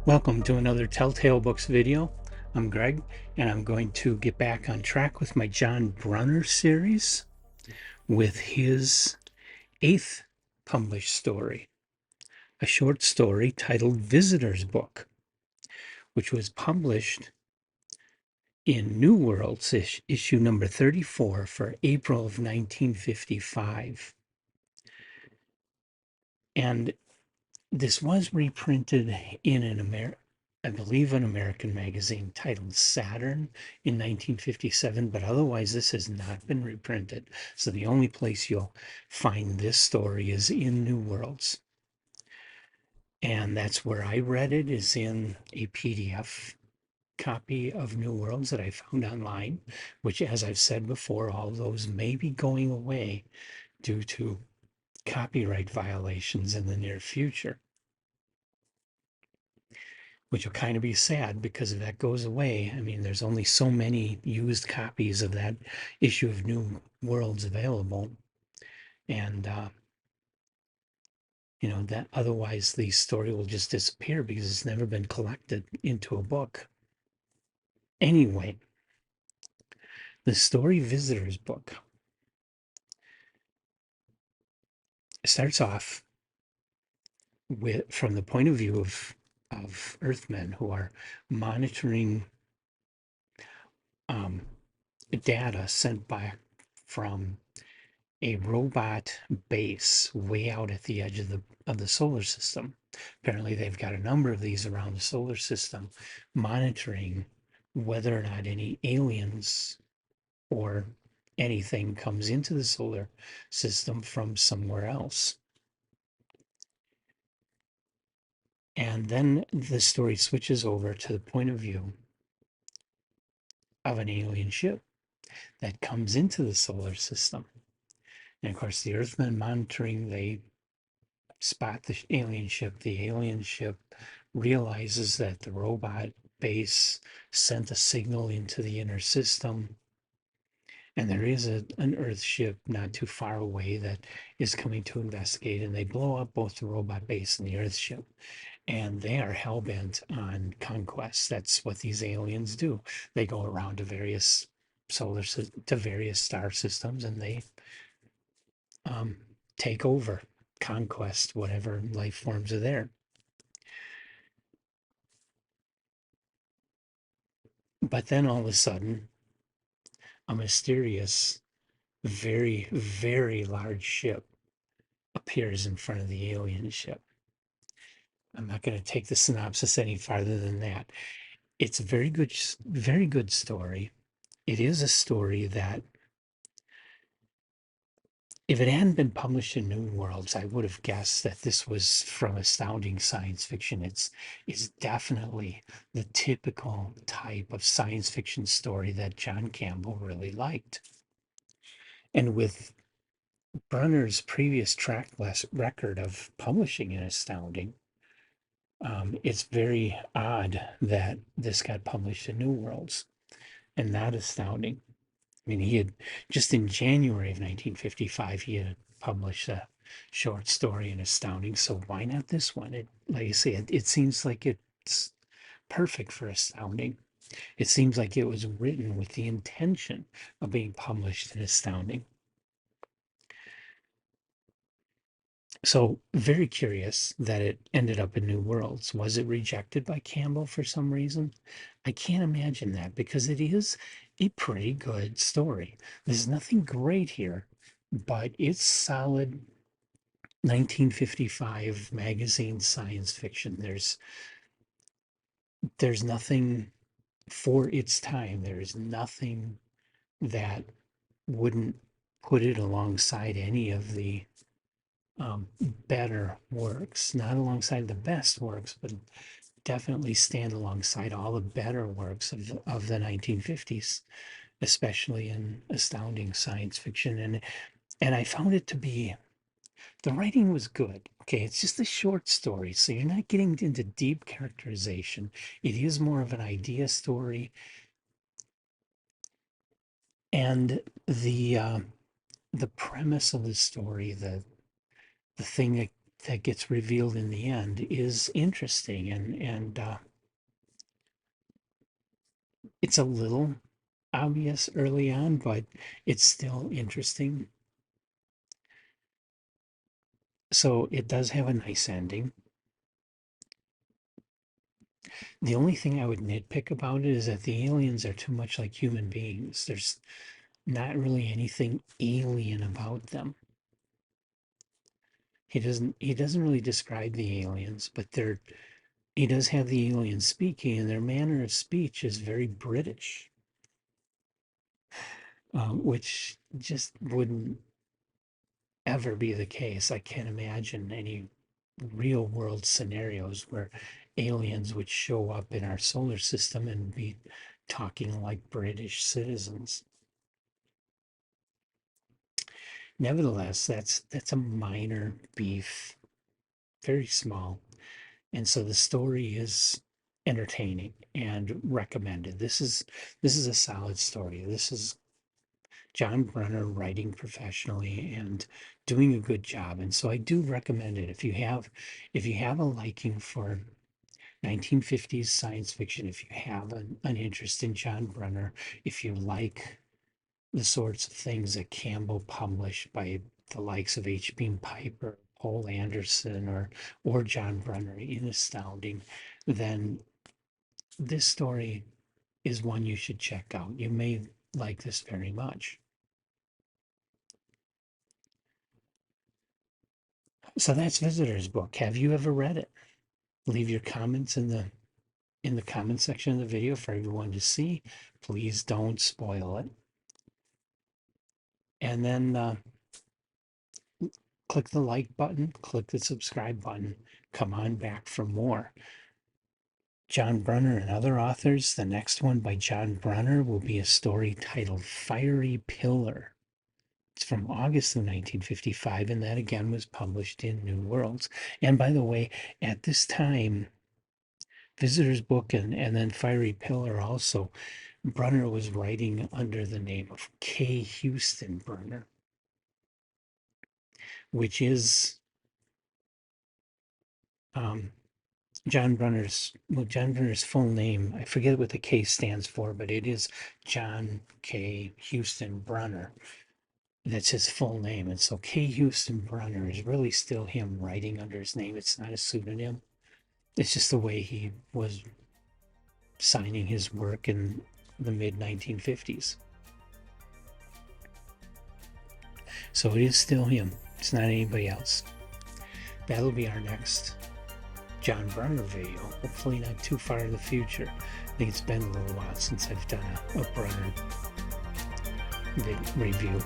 Welcome to another Telltale Books video. I'm Greg, and I'm going to get back on track with my John Brunner series with his 8th published story, a short story titled Visitor's Book, which was published in New Worlds issue number 34 for April of 1955. And this was reprinted in I believe an American magazine titled Saturn in 1957, but otherwise this has not been reprinted. So the only place you'll find this story is in New Worlds. And that's where I read it, is in a PDF copy of New Worlds that I found online, which, as I've said before, all those may be going away due to copyright violations in the near future, which will kind of be sad because if that goes away, I mean, there's only so many used copies of that issue of New Worlds available. And, that otherwise the story will just disappear because it's never been collected into a book. Anyway, the Story Visitor's Book starts off from the point of view of Earthmen who are monitoring data sent back from a robot base way out at the edge of the solar system. Apparently, they've got a number of these around the solar system, monitoring whether or not any aliens or anything comes into the solar system from somewhere else. And then the story switches over to the point of view of an alien ship that comes into the solar system. And of course, the Earthmen monitoring, they spot the alien ship. The alien ship realizes that the robot base sent a signal into the inner system. And there is an Earth ship not too far away that is coming to investigate. And they blow up both the robot base and the Earth ship. And they are hell bent on conquest. That's what these aliens do. They go around to various various star systems, and they take over, conquest whatever life forms are there. But then all of a sudden, a mysterious, very, very large ship appears in front of the alien ship. I'm not going to take the synopsis any farther than that. It's a very good story. It is a story that, if it hadn't been published in New Worlds, I would have guessed that this was from astounding science fiction. It's definitely the typical type of science fiction story that John Campbell really liked. And with Brunner's previous record of publishing in astounding, it's very odd that this got published in New Worlds and not astounding. I mean, he had just in January of 1955, he had published a short story in Astounding. So why not this one? Like I say, it seems like it's perfect for Astounding. It seems like it was written with the intention of being published in Astounding. So very curious that it ended up in New Worlds. Was it rejected by Campbell for some reason? I can't imagine that because it is a pretty good story. There's nothing great here, but it's solid 1955 magazine science fiction. There's nothing for its time. There's nothing that wouldn't put it alongside any of the better works, not alongside the best works, but definitely stand alongside all the better works of the 1950s, especially in astounding science fiction. And I found it to be, the writing was good. Okay, it's just a short story, so you're not getting into deep characterization. It is more of an idea story, and the premise of the story, the thing that that gets revealed in the end is interesting, and it's a little obvious early on, but it's still interesting. So it does have a nice ending. The only thing I would nitpick about it is that the aliens are too much like human beings. There's not really anything alien about them. He doesn't really describe the aliens, but he does have the aliens speaking, and their manner of speech is very British, which just wouldn't ever be the case. I can't imagine any real world scenarios where aliens would show up in our solar system and be talking like British citizens. Nevertheless, that's a minor beef, very small. And so the story is entertaining and recommended. This is a solid story. This is John Brunner writing professionally and doing a good job. And so I do recommend it. If you have a liking for 1950s science fiction, if you have an interest in John Brunner, if you like the sorts of things that Campbell published by the likes of H.B. Piper, Paul Anderson, or John Brunner in Astounding, then this story is one you should check out. You may like this very much. So that's Visitor's Book. Have you ever read it? Leave your comments in the comment section of the video for everyone to see. Please don't spoil it. And then click the like button, click the subscribe button. Come on back for more. John Brunner and other authors. The next one by John Brunner will be a story titled Fiery Pillar. It's from August of 1955, and that again was published in New Worlds. And by the way, at this time, Visitor's Book and then Fiery Pillar also, Brunner was writing under the name of K. Houston Brunner, which is John Brunner's full name. I forget what the K stands for, but it is John K. Houston Brunner. That's his full name. And so K. Houston Brunner is really still him writing under his name. It's not a pseudonym. It's just the way he was signing his work in the mid 1950s. So it is still him. It's not anybody else. That'll be our next John Brunner video. Hopefully not too far in the future. I think it's been a little while since I've done a Brunner review.